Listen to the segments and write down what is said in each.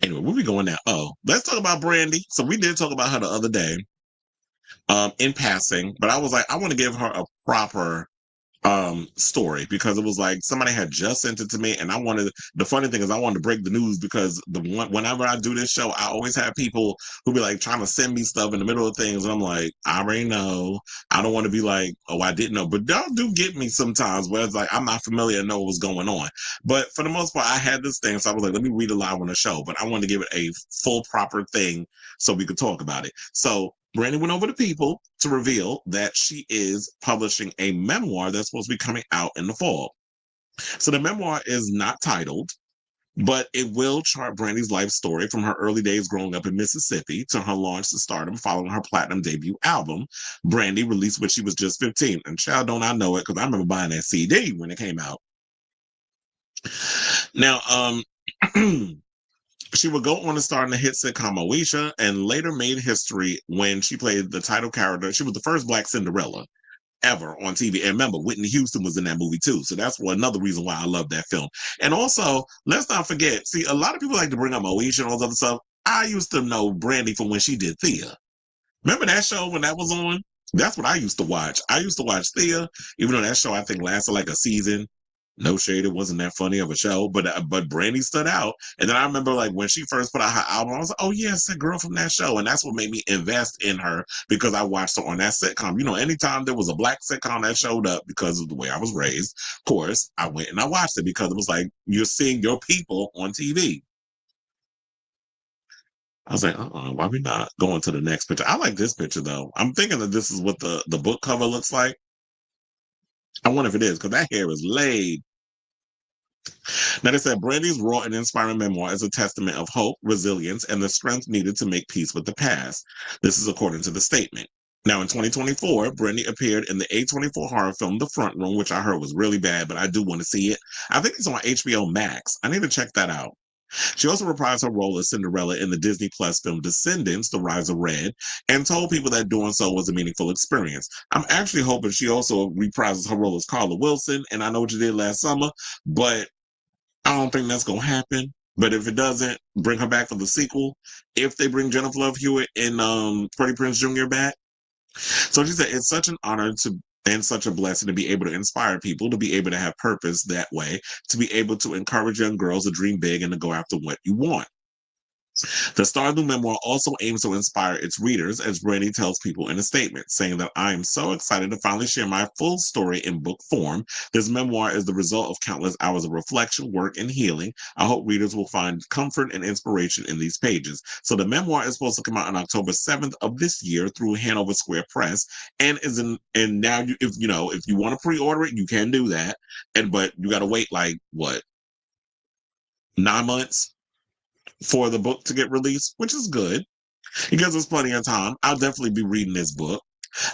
Anyway, where we going now? Oh, let's talk about Brandy. So we did talk about her the other day, in passing, but I was like, I want to give her a proper story because it was like somebody had just sent it to me and I wanted, the funny thing is I wanted to break the news because whenever I do this show I always have people who be like trying to send me stuff in the middle of things and I'm like, I already know. I don't want to be like, oh, I didn't know, but y'all do get me sometimes where it's like I'm not familiar and know what's going on. But for the most part I had this thing, so I was like, let me read it live on the show, but I wanted to give it a full proper thing so we could talk about it. So Brandy went over to People to reveal that she is publishing a memoir that's supposed to be coming out in the fall. So the memoir is not titled, but it will chart Brandy's life story from her early days growing up in Mississippi to her launch to stardom following her platinum debut album, Brandy, released when she was just 15. And child, don't I know it because I remember buying that CD when it came out. Now, she would go on to star in the hit sitcom Moesha and later made history when she played the title character. She was the first Black Cinderella ever on TV. And remember, Whitney Houston was in that movie too. So that's another reason why I love that film. And also, let's not forget, see, a lot of people like to bring up Moesha and all this other stuff. I used to know Brandy from when she did Thea. Remember that show when that was on? That's what I used to watch. I used to watch Thea, even though that show I think lasted like a season. No shade, it wasn't that funny of a show, but Brandy stood out. And then I remember like when she first put out her album, I was like, oh yes, that girl from that show, and that's what made me invest in her because I watched her on that sitcom. You know, anytime there was a Black sitcom that showed up because of the way I was raised, of course, I went and I watched it because it was like you're seeing your people on TV. I was like, why we not going to the next picture? I like this picture though. I'm thinking that this is what the book cover looks like. I wonder if it is because that hair is laid. Now, they said Brandy's raw and inspiring memoir is a testament of hope, resilience, and the strength needed to make peace with the past. This is according to the statement. Now, in 2024, Brandy appeared in the A24 horror film The Front Room, which I heard was really bad, but I do want to see it. I think it's on HBO Max. I need to check that out. She also reprised her role as Cinderella in the Disney Plus film Descendants, The Rise of Red, and told people that doing so was a meaningful experience. I'm actually hoping she also reprises her role as Carla Wilson, and I know what you did last summer, but I don't think that's gonna happen. But if it doesn't, bring her back for the sequel. If they bring Jennifer Love Hewitt and Freddie Prinze Jr. back. So she said it's such an honor to and such a blessing to be able to inspire people, to be able to have purpose that way, to be able to encourage young girls to dream big and to go after what you want. The Star New memoir also aims to inspire its readers, as Brandy tells people in a statement, saying that I am so excited to finally share my full story in book form. This memoir is the result of countless hours of reflection, work, and healing. I hope readers will find comfort and inspiration in these pages. So the memoir is supposed to come out on October 7th of this year through Hanover Square Press, and is in. And now, if you want to pre-order it, you can do that. But you got to wait like what, 9 months for the book to get released, which is good because there's plenty of time. I'll definitely be reading this book.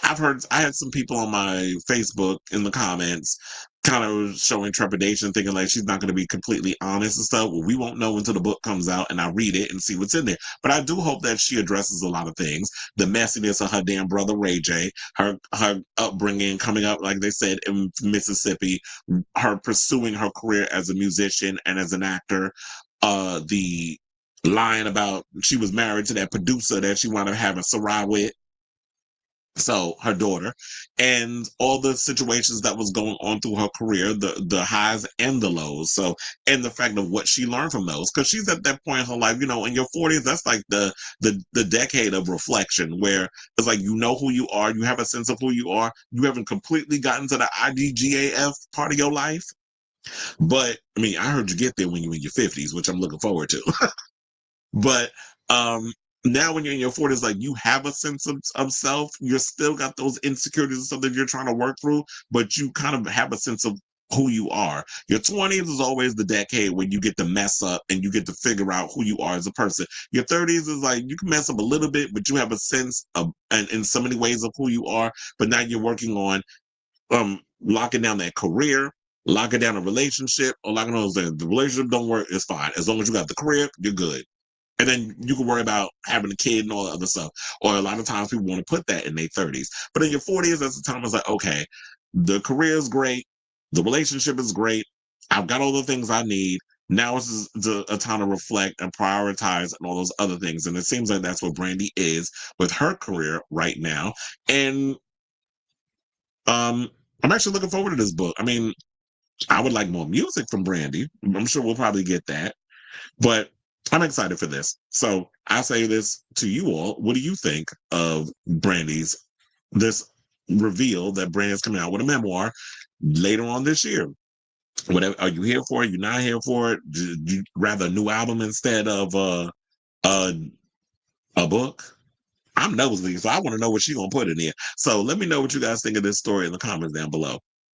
I had some people on my Facebook in the comments kind of showing trepidation, thinking like she's not going to be completely honest and stuff. Well, we won't know until the book comes out and I read it and see what's in there. But I do hope that she addresses a lot of things. The messiness of her damn brother, Ray J, her upbringing, coming up, like they said, in Mississippi, her pursuing her career as a musician and as an actor, the lying about she was married to that producer that she wound up having Sarai with, so her daughter, and all the situations that was going on through her career, the highs and the lows. So, and the fact of what she learned from those, because she's at that point in her life, in your 40s, that's like the decade of reflection, where it's like you know who you are, you have a sense of who you are, you haven't completely gotten to the IDGAF part of your life, but I mean, I heard you get there when you're in your 50s, which I'm looking forward to. But now when you're in your 40s, like you have a sense of self, you're still got those insecurities and stuff that you're trying to work through, but you kind of have a sense of who you are. Your 20s is always the decade when you get to mess up and you get to figure out who you are as a person. Your 30s is like you can mess up a little bit, but you have a sense of, and in so many ways, of who you are. But now you're working on locking down that career, locking down a relationship, or locking on the relationship don't work, it's fine. As long as you got the career, you're good. And then you can worry about having a kid and all the other stuff. Or a lot of times people want to put that in their 30s. But in your 40s, that's the time it's like, okay, the career is great. The relationship is great. I've got all the things I need. Now is a time to reflect and prioritize and all those other things. And it seems like that's what Brandy is with her career right now. And I'm actually looking forward to this book. I mean, I would like more music from Brandy. I'm sure we'll probably get that. But I'm excited for this. So I say this to you all. What do you think of Brandy's this reveal that Brandy's coming out with a memoir later on this year? Whatever, are you here for it? You're not here for it? Do you rather a new album instead of a, a book? I'm nosy, so I want to know what she's gonna put in here. So let me know what you guys think of this story in the comments down below.